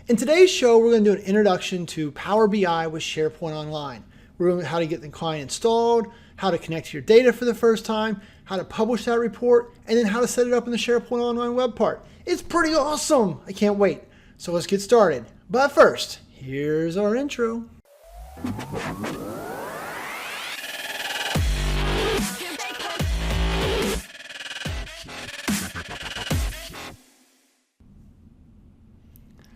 In today's show, we're going to do an introduction to Power BI with SharePoint Online. We're going to how to get the client installed, how to connect to your data for the first time, how to publish that report, and then how to set it up in the SharePoint Online web part. It's pretty awesome. I can't wait. So let's get started. But first, here's our intro.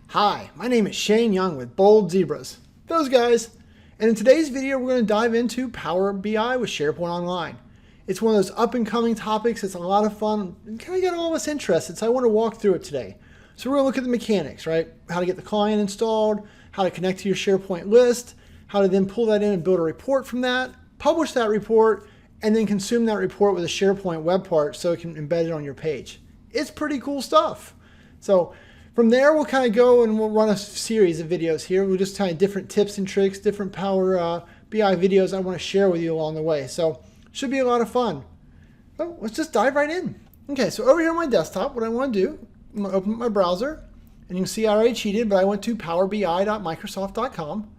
Hi, my name is Shane Young with Bold Zebras. Those guys. And in today's video, we're going to dive into Power BI with SharePoint Online. It's one of those up-and-coming topics. It's a lot of fun and kind of got all of us interested, so I want to walk through it today. So we're going to look at the mechanics, right? How to get the client installed, how to connect to your SharePoint list, how to then pull that in and build a report from that, publish that report, and then consume that report with a SharePoint web part so it can embed it on your page. It's pretty cool stuff. So from there, we'll kind of go and we'll run a series of videos here. We'll just kind of different tips and tricks, different Power BI videos I want to share with you along the way. So should be a lot of fun. Well, let's just dive right in. Okay, so over here on my desktop, what I want to do, I'm going to open up my browser. And you can see I already cheated, but I went to powerbi.microsoft.com.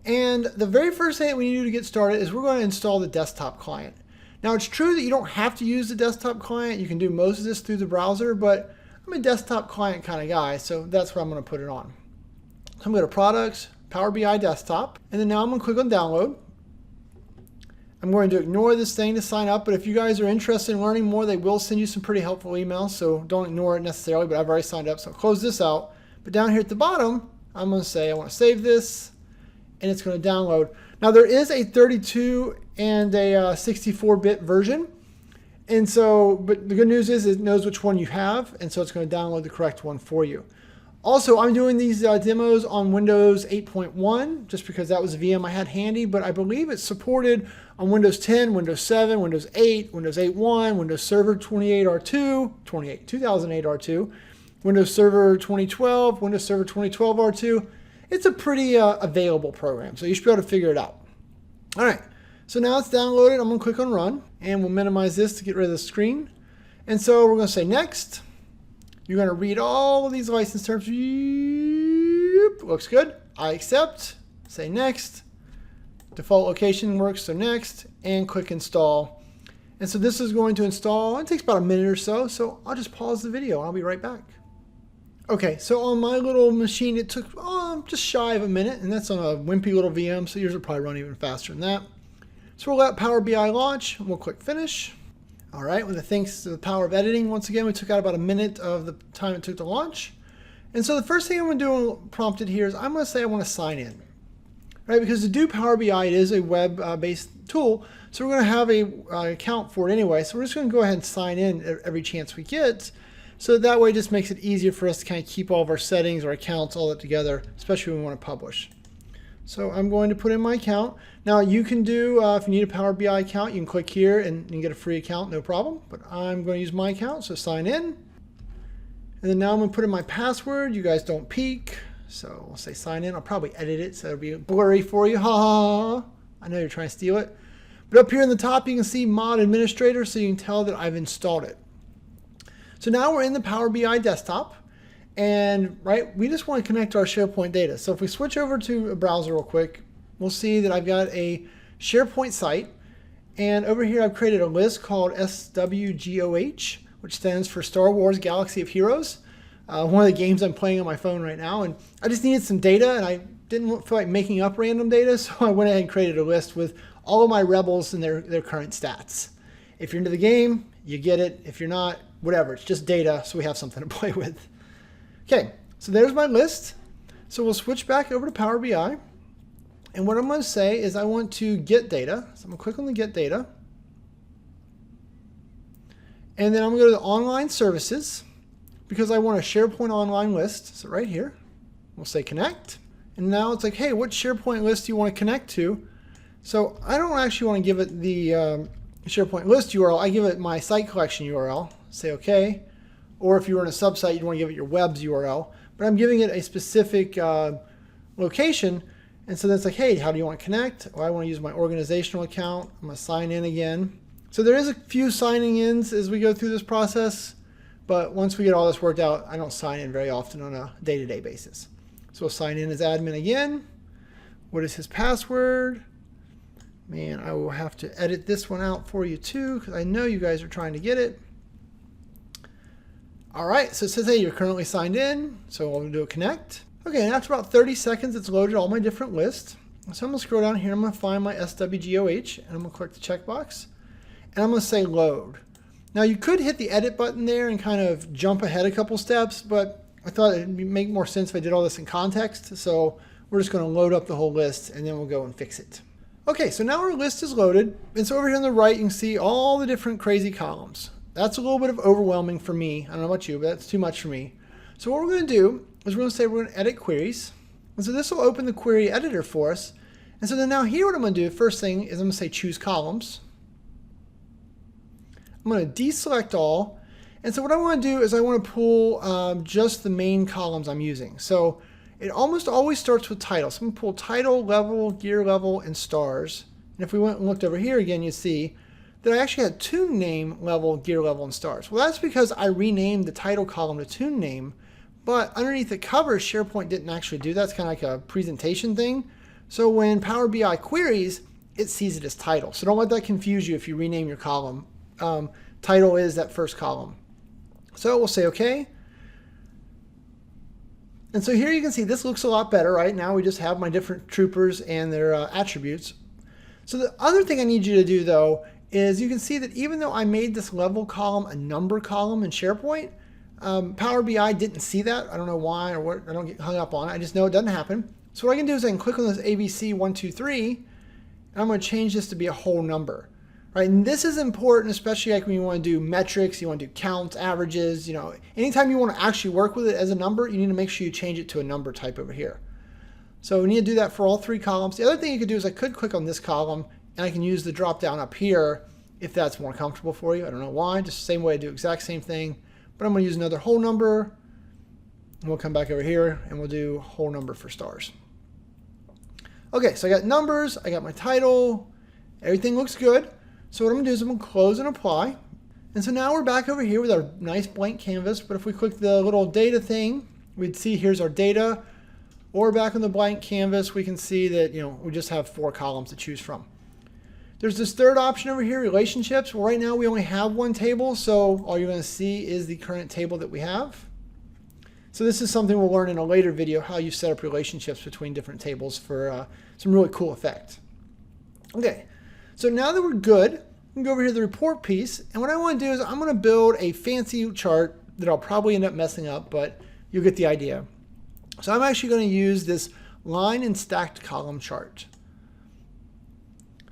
And the very first thing that we need to do to get started is we're going to install the desktop client. Now, it's true that you don't have to use the desktop client. You can do most of this through the browser, but I'm a desktop client kind of guy, so that's where I'm going to put it on. So I'm going to Products, Power BI Desktop, and then now I'm going to click on Download. I'm going to ignore this thing to sign up, but if you guys are interested in learning more, they will send you some pretty helpful emails, so don't ignore it necessarily, but I've already signed up, so I'll close this out. But down here at the bottom, I'm going to say I want to save this, and it's going to download. Now there is a 32 and a 64-bit version. And so, but the good news is it knows which one you have, and so it's going to download the correct one for you. Also, I'm doing these demos on Windows 8.1 just because that was a VM I had handy, but I believe it's supported on Windows 10, Windows 7, Windows 8, Windows 8.1, Windows Server 2008 R2, Windows Server 2012, Windows Server 2012 R2. It's a pretty available program, so you should be able to figure it out. All right. So now it's downloaded. I'm going to click on Run, and we'll minimize this to get rid of the screen. And so we're going to say Next. You're going to read all of these license terms. Looks good. I accept. Say Next. Default location works, so Next. And click Install. And so this is going to install. It takes about a minute or so, so I'll just pause the video. I'll be right back. Okay, so on my little machine, it took just shy of a minute, and that's on a wimpy little VM, so yours will probably run even faster than that. So we'll let Power BI launch, and we'll click Finish. All right, with the thanks to the power of editing, once again, we took out about a minute of the time it took to launch. And so the first thing I'm going to do prompted here is I'm going to say I want to sign in. Right, because to do Power BI, it is a web-based tool, so we're going to have an account for it anyway. So we're just going to go ahead and sign in every chance we get. So that way it just makes it easier for us to kind of keep all of our settings, our accounts, all that together, especially when we want to publish. So I'm going to put in my account. Now you can do, if you need a Power BI account, you can click here and you can get a free account, no problem. But I'm going to use my account, so sign in. And then now I'm going to put in my password. You guys don't peek. So I'll say sign in. I'll probably edit it so it'll be blurry for you. Ha ha ha. I know you're trying to steal it. But up here in the top, you can see Mod Administrator, so you can tell that I've installed it. So now we're in the Power BI desktop. And right, we just want to connect to our SharePoint data. So if we switch over to a browser real quick, we'll see that I've got a SharePoint site. And over here, I've created a list called SWGOH, which stands for Star Wars Galaxy of Heroes. One of the games I'm playing on my phone right now. And I just needed some data, and I didn't feel like making up random data. So I went ahead and created a list with all of my rebels and their current stats. If you're into the game, you get it. If you're not, whatever. It's just data, so we have something to play with. Okay, so there's my list. So we'll switch back over to Power BI. And what I'm going to say is I want to get data. So I'm going to click on the Get Data. And then I'm going to go to the Online Services because I want a SharePoint Online list. So right here, we'll say Connect. And now it's like, hey, what SharePoint list do you want to connect to? So I don't actually want to give it the SharePoint list URL. I give it my site collection URL. Say OK. Or if you were in a subsite, you'd want to give it your web's URL. But I'm giving it a specific location. And so that's like, hey, how do you want to connect? Well, I want to use my organizational account. I'm going to sign in again. So there is a few signing ins as we go through this process. But once we get all this worked out, I don't sign in very often on a day-to-day basis. So we'll sign in as admin again. What is his password? Man, I will have to edit this one out for you too, because I know you guys are trying to get it. All right, so it says, hey, you're currently signed in. So we'll do a connect. Okay, and after about 30 seconds, it's loaded all my different lists. So I'm gonna scroll down here, I'm gonna find my SWGOH, and I'm gonna click the checkbox, and I'm gonna say load. Now you could hit the edit button there and kind of jump ahead a couple steps, but I thought it'd make more sense if I did all this in context. So we're just gonna load up the whole list and then we'll go and fix it. Okay, so now our list is loaded. And so over here on the right, you can see all the different crazy columns. That's a little bit of overwhelming for me. I don't know about you, but that's too much for me. So what we're gonna do is we're gonna say we're gonna edit queries. And so this will open the query editor for us. And so then now here what I'm gonna do, first thing is I'm gonna say choose columns. I'm gonna deselect all. And so what I wanna do is I wanna pull just the main columns I'm using. So it almost always starts with title. So I'm gonna pull title, level, gear level, and stars. And if we went and looked over here again, you see that I actually had tune name, level, gear level, and stars. Well, that's because I renamed the title column to tune name, but underneath the cover, SharePoint didn't actually do that. It's kind of like a presentation thing. So when Power BI queries, it sees it as title. So don't let that confuse you if you rename your column. Title is that first column. So we'll say okay. And so here you can see this looks a lot better, right? Now we just have my different troopers and their attributes. So the other thing I need you to do though is you can see that even though I made this level column a number column in SharePoint, Power BI didn't see that. I don't know why or what. I don't get hung up on it. I just know it doesn't happen. So what I can do is I can click on this ABC 1, 2, 3, and I'm going to change this to be a whole number. Right, and this is important, especially like when you want to do metrics, you want to do counts, averages, you know, anytime you want to actually work with it as a number, you need to make sure you change it to a number type over here. So we need to do that for all three columns. The other thing you could do is I could click on this column and I can use the drop down up here if that's more comfortable for you. I don't know why, just the same way I do exact same thing, but I'm going to use another whole number and we'll come back over here and we'll do whole number for stars. Okay, so I got numbers, I got my title, everything looks good. So what I'm going to do is I'm going to close and apply. And so now we're back over here with our nice blank canvas. But if we click the little data thing, we'd see here's our data. Or back on the blank canvas, we can see that, you know, we just have 4 columns to choose from. There's this third option over here, relationships. Well, right now we only have one table. So all you're going to see is the current table that we have. So this is something we'll learn in a later video, how you set up relationships between different tables for some really cool effect. Okay. So now that we're good, we can go over here to the report piece. And what I want to do is I'm going to build a fancy chart that I'll probably end up messing up, but you'll get the idea. So I'm actually going to use this line and stacked column chart.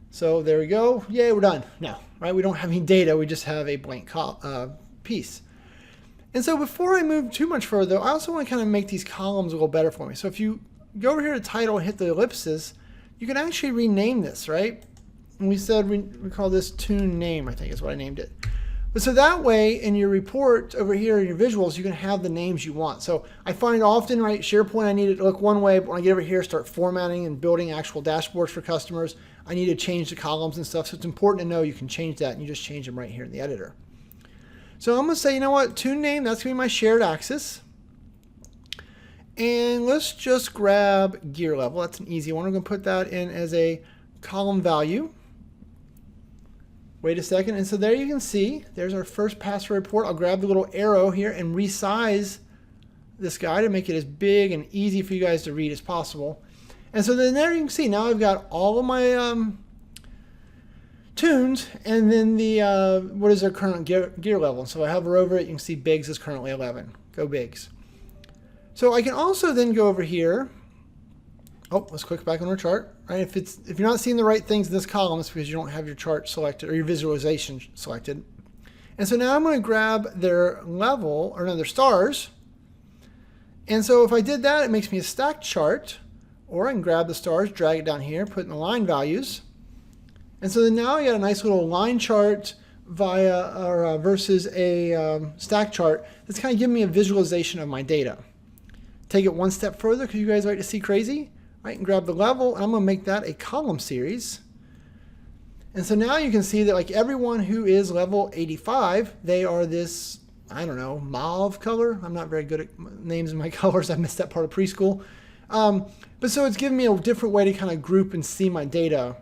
So there we go. Yay, we're done. Now, right? We don't have any data. We just have a blank piece. And so before I move too much further, I also want to kind of make these columns a little better for me. So if you go over here to title and hit the ellipses, you can actually rename this, right? And we said we call this tune name, I think is what I named it. But so that way in your report over here in your visuals, you can have the names you want. So I find often, right, SharePoint, I need it to look one way, but when I get over here, start formatting and building actual dashboards for customers, I need to change the columns and stuff. So it's important to know you can change that and you just change them right here in the editor. So I'm going to say, you know what, tune name, that's going to be my shared axis. And let's just grab gear level. That's an easy one. I'm going to put that in as a column value. Wait a second, and so there you can see, there's our first password report. I'll grab the little arrow here and resize this guy to make it as big and easy for you guys to read as possible. And so then there you can see, now I've got all of my tunes, and then the what is their current gear level. So I hover over it, you can see Biggs is currently 11. Go Biggs. So I can also then go over here. Oh, let's click back on our chart. Right, if you're not seeing the right things in this column, it's because you don't have your chart selected or your visualization selected. And so now I'm going to grab their level, or no, their stars. And so if I did that, it makes me a stacked chart. Or I can grab the stars, drag it down here, put in the line values. And so then now I got a nice little line chart versus a stack chart that's kind of giving me a visualization of my data. Take it one step further because you guys like to see crazy. Right, and grab the level, and I'm going to make that a column series. And so now you can see that like everyone who is level 85, they are this, I don't know, mauve color. I'm not very good at names in my colors. I missed that part of preschool. But so it's giving me a different way to kind of group and see my data.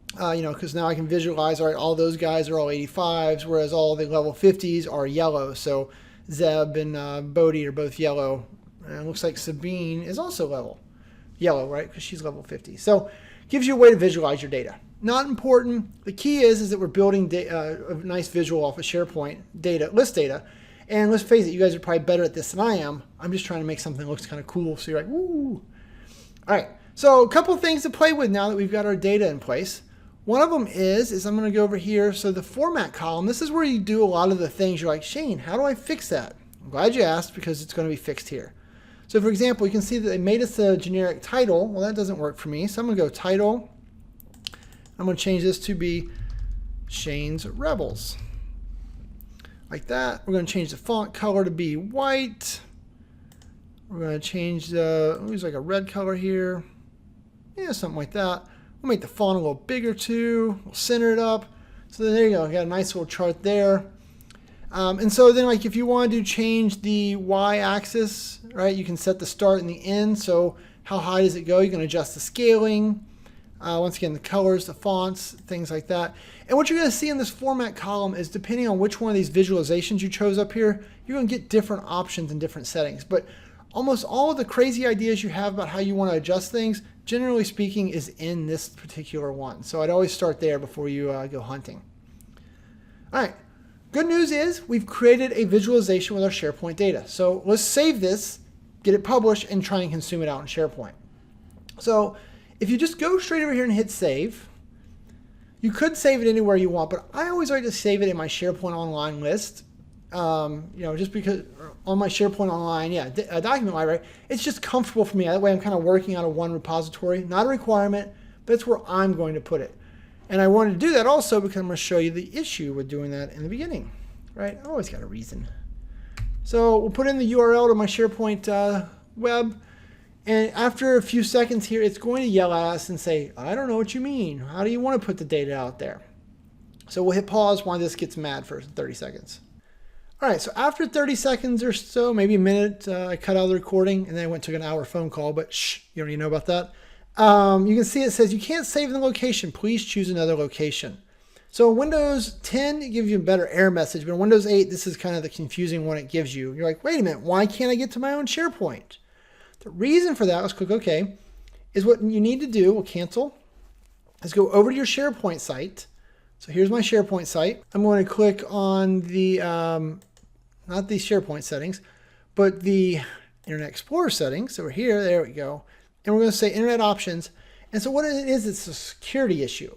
Because now I can visualize, all right, all those guys are all 85s, whereas all the level 50s are yellow. So Zeb and Bodhi are both yellow. And it looks like Sabine is also yellow, right? Because she's level 50. So it gives you a way to visualize your data. Not important. The key is that we're building a nice visual off of SharePoint list data. And let's face it, you guys are probably better at this than I am. I'm just trying to make something that looks kind of cool. So you're like, woo. All right. So a couple of things to play with now that we've got our data in place. One of them is I'm going to go over here. So the format column, this is where you do a lot of the things. You're like, Shane, how do I fix that? I'm glad you asked because it's going to be fixed here. So for example, you can see that they made us a generic title. Well, that doesn't work for me. So I'm going to go title. I'm going to change this to be Shane's Rebels. Like that. We're going to change the font color to be white. We're going to change use like a red color here. Yeah, something like that. We'll make the font a little bigger too. We'll center it up. So there you go. We got a nice little chart there. And so then, like, if you want to change the y-axis, right, you can set the start and the end. So how high does it go? You can adjust the scaling. Once again, the colors, the fonts, things like that. And what you're going to see in this format column is depending on which one of these visualizations you chose up here, you're going to get different options and different settings. But almost all of the crazy ideas you have about how you want to adjust things, generally speaking, is in this particular one. So I'd always start there before you go hunting. All right. Good news is we've created a visualization with our SharePoint data. So let's save this, get it published, and try and consume it out in SharePoint. So if you just go straight over here and hit save, you could save it anywhere you want, but I always like to save it in my SharePoint Online list. Just because on my SharePoint Online, document library, it's just comfortable for me. That way I'm kind of working out of one repository, not a requirement, but it's where I'm going to put it. And I wanted to do that also because I'm going to show you the issue with doing that in the beginning, right? I always got a reason. So we'll put in the URL to my SharePoint web. And after a few seconds here, it's going to yell at us and say, I don't know what you mean. How do you want to put the data out there? So we'll hit pause while this gets mad for 30 seconds. All right, so after 30 seconds or so, maybe a minute, I cut out the recording and then I went to an hour phone call, but shh, you don't even know about that. You can see it says you can't save in the location. Please choose another location. So in Windows 10, it gives you a better error message, but in Windows 8, this is kind of the confusing one it gives you. You're like, wait a minute, why can't I get to my own SharePoint? The reason for that, let's click OK, is what you need to do, we'll cancel, is go over to your SharePoint site. So here's my SharePoint site. I'm going to click on the, not the SharePoint settings, but the Internet Explorer settings. So we're here, there we go. And we're going to say Internet Options. And so what it is, it's a security issue.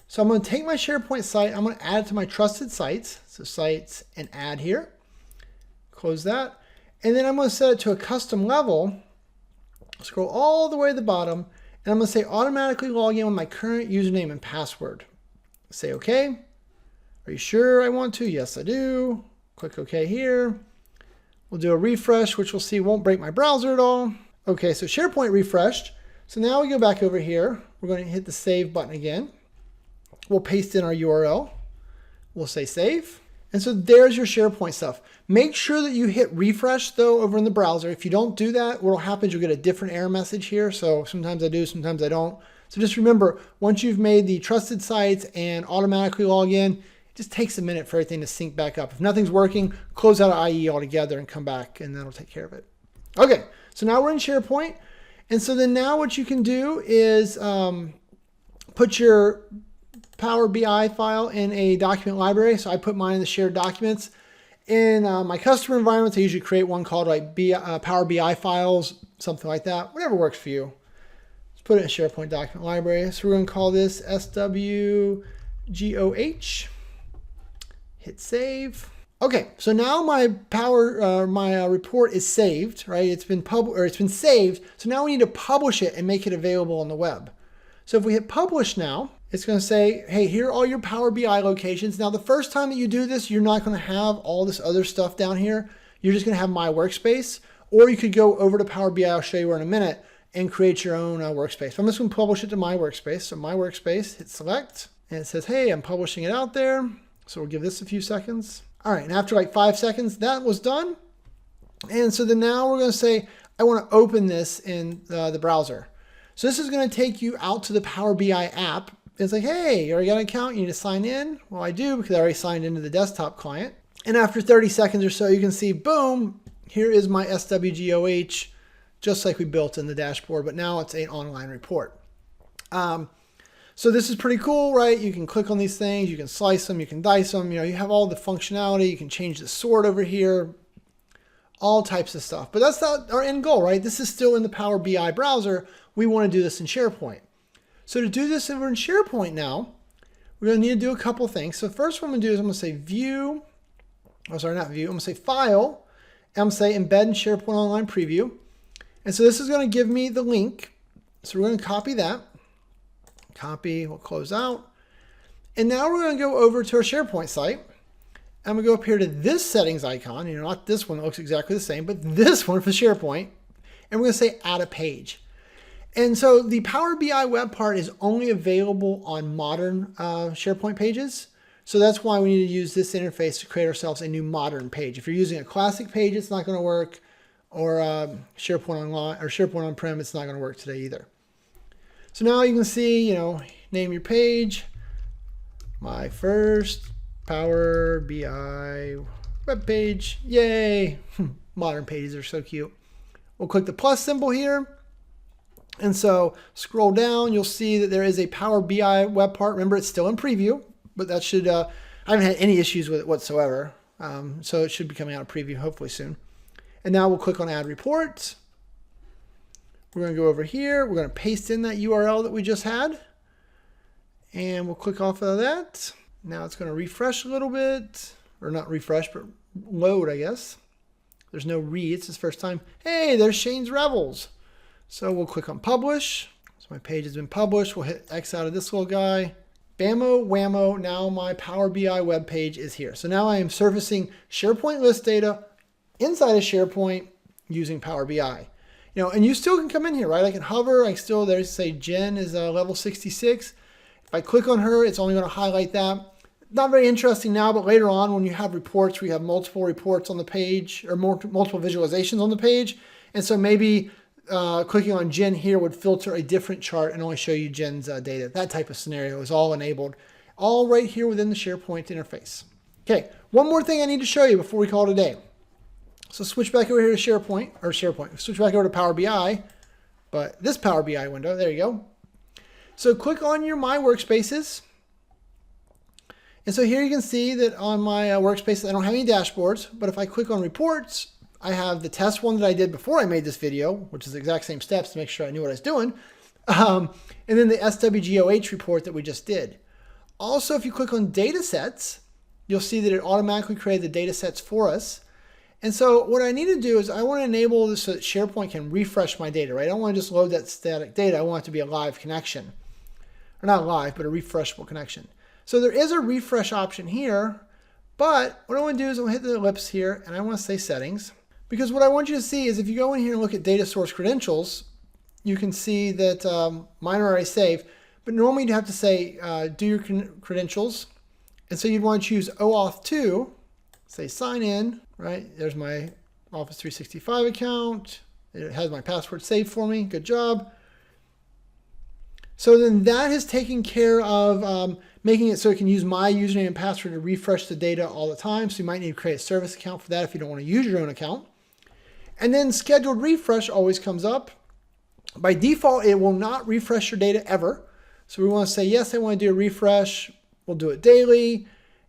So I'm going to take my SharePoint site, I'm going to add it to my trusted sites. So sites and add here. Close that. And then I'm going to set it to a custom level. Scroll all the way to the bottom. And I'm going to say automatically log in with my current username and password. Say OK. Are you sure I want to? Yes, I do. Click OK here. We'll do a refresh, which we'll see won't break my browser at all. Okay, so SharePoint refreshed. So now we go back over here. We're going to hit the save button again. We'll paste in our URL. We'll say save. And so there's your SharePoint stuff. Make sure that you hit refresh though over in the browser. If you don't do that, what will happen is you'll get a different error message here. So sometimes I do, sometimes I don't. So just remember, once you've made the trusted sites and automatically log in, it just takes a minute for everything to sync back up. If nothing's working, close out of IE altogether and come back and that'll take care of it. Okay, so now we're in SharePoint. And so then now what you can do is put your Power BI file in a document library. So I put mine in the shared documents. In my customer environments, I usually create one called like Power BI files, something like that, whatever works for you. Let's put it in SharePoint document library. So we're going to call this SWGOH. Hit save. Okay, so now my report is saved, right? It's been saved. So now we need to publish it and make it available on the web. So if we hit publish now, it's going to say, hey, here are all your Power BI locations. Now, the first time that you do this, you're not going to have all this other stuff down here. You're just going to have my workspace, or you could go over to Power BI, I'll show you where in a minute, and create your own workspace. So I'm just going to publish it to my workspace. So my workspace, hit select, and it says, hey, I'm publishing it out there. So we'll give this a few seconds. All right, and after like 5 seconds, that was done. And so then now we're going to say, I want to open this in the browser. So this is going to take you out to the Power BI app. It's like, hey, you already got an account, you need to sign in. Well, I do because I already signed into the desktop client. And after 30 seconds or so, you can see, boom, here is my SWGOH, just like we built in the dashboard, but now it's an online report. So this is pretty cool, right? You can click on these things, you can slice them, you can dice them, you have all the functionality, you can change the sort over here, all types of stuff. But that's not our end goal, right? This is still in the Power BI browser. We want to do this in SharePoint. So to do this over in SharePoint now, we're going to need to do a couple things. So first what I'm going to do is I'm going to say view, I'm going to say file, and I'm going to say embed in SharePoint Online preview. And so this is going to give me the link. So we're going to copy that. Copy, we'll close out. And now we're going to go over to our SharePoint site. I'm going to go up here to this settings icon, not this one that looks exactly the same, but this one for SharePoint. And we're going to say add a page. And so the Power BI web part is only available on modern SharePoint pages. So that's why we need to use this interface to create ourselves a new modern page. If you're using a classic page, it's not going to work. Or SharePoint Online or SharePoint On-Prem, it's not going to work today either. So now you can see, name your page, my first Power BI web page. Yay! Modern pages are so cute. We'll click the plus symbol here. And so scroll down, you'll see that there is a Power BI web part. Remember, it's still in preview, but that should, I haven't had any issues with it whatsoever. So it should be coming out of preview hopefully soon. And now we'll click on add report. We're going to go over here. We're going to paste in that URL that we just had. And we'll click off of that. Now it's going to refresh a little bit, or not refresh, but load, I guess. There's no read, it's his first time. Hey, there's Shane's Revels. So we'll click on publish. So my page has been published. We'll hit X out of this little guy. Bammo, whammo, now my Power BI web page is here. So now I am surfacing SharePoint list data inside of SharePoint using Power BI. And you still can come in here, right? I can hover, I still, there's say Jen is level 66. If I click on her, it's only going to highlight that. Not very interesting now, but later on when you have reports, we have multiple reports on the page or multiple visualizations on the page. And so maybe clicking on Jen here would filter a different chart and only show you Jen's data. That type of scenario is all enabled, all right here within the SharePoint interface. Okay, one more thing I need to show you before we call it a day. So switch back over here to SharePoint, switch back over to Power BI, but this Power BI window, there you go. So click on your My Workspaces. And so here you can see that on my workspaces, I don't have any dashboards, but if I click on reports, I have the test one that I did before I made this video, which is the exact same steps to make sure I knew what I was doing. And then the SWGOH report that we just did. Also, if you click on data sets, you'll see that it automatically created the data sets for us. And so what I need to do is I want to enable this so that SharePoint can refresh my data, right? I don't want to just load that static data. I want it to be a live connection. Or not live, but a refreshable connection. So there is a refresh option here, but what I want to do is I'm going to hit the ellipse here and I want to say settings. Because what I want you to see is if you go in here and look at data source credentials, you can see that mine are already saved, but normally you'd have to say do your credentials. And so you'd want to choose OAuth 2, say sign in, right? There's my Office 365 account. It has my password saved for me. Good job. So then that has taken care of making it so it can use my username and password to refresh the data all the time. So you might need to create a service account for that if you don't want to use your own account. And then scheduled refresh always comes up. By default, it will not refresh your data ever. So we want to say, yes, I want to do a refresh. We'll do it daily.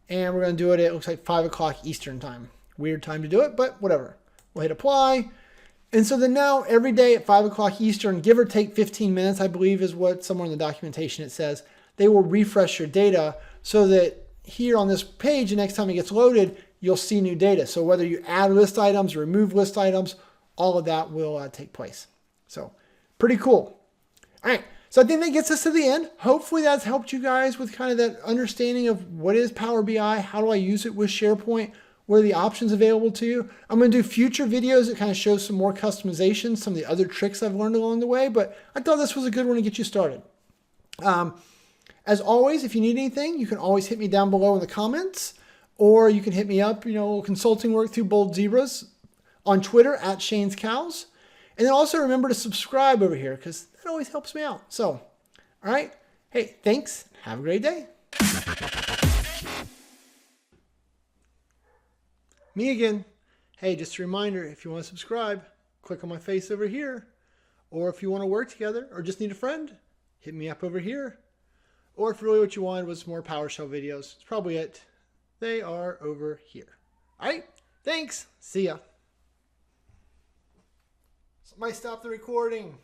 And we're going to do it at, it looks like 5 o'clock Eastern time. Weird time to do it, but whatever. We'll hit apply. And so then now every day at 5 o'clock Eastern, give or take 15 minutes, I believe is what somewhere in the documentation it says, they will refresh your data so that here on this page, the next time it gets loaded, you'll see new data. So whether you add list items or remove list items, all of that will take place. So pretty cool. All right. So I think that gets us to the end. Hopefully that's helped you guys with kind of that understanding of what is Power BI, how do I use it with SharePoint, what are the options available to you. I'm going to do future videos that kind of show some more customization, some of the other tricks I've learned along the way, but I thought this was a good one to get you started. As always, if you need anything, you can always hit me down below in the comments, or you can hit me up, consulting work through Bold Zebras on Twitter at Shane's Cows. And then also remember to subscribe over here because that always helps me out. So, all right. Hey, thanks. Have a great day. Me again. Hey, just a reminder, if you want to subscribe, click on my face over here. Or if you want to work together or just need a friend, hit me up over here. Or if really what you wanted was more PowerShell videos, it's probably it. They are over here. All right. Thanks. See ya. Somebody stop the recording.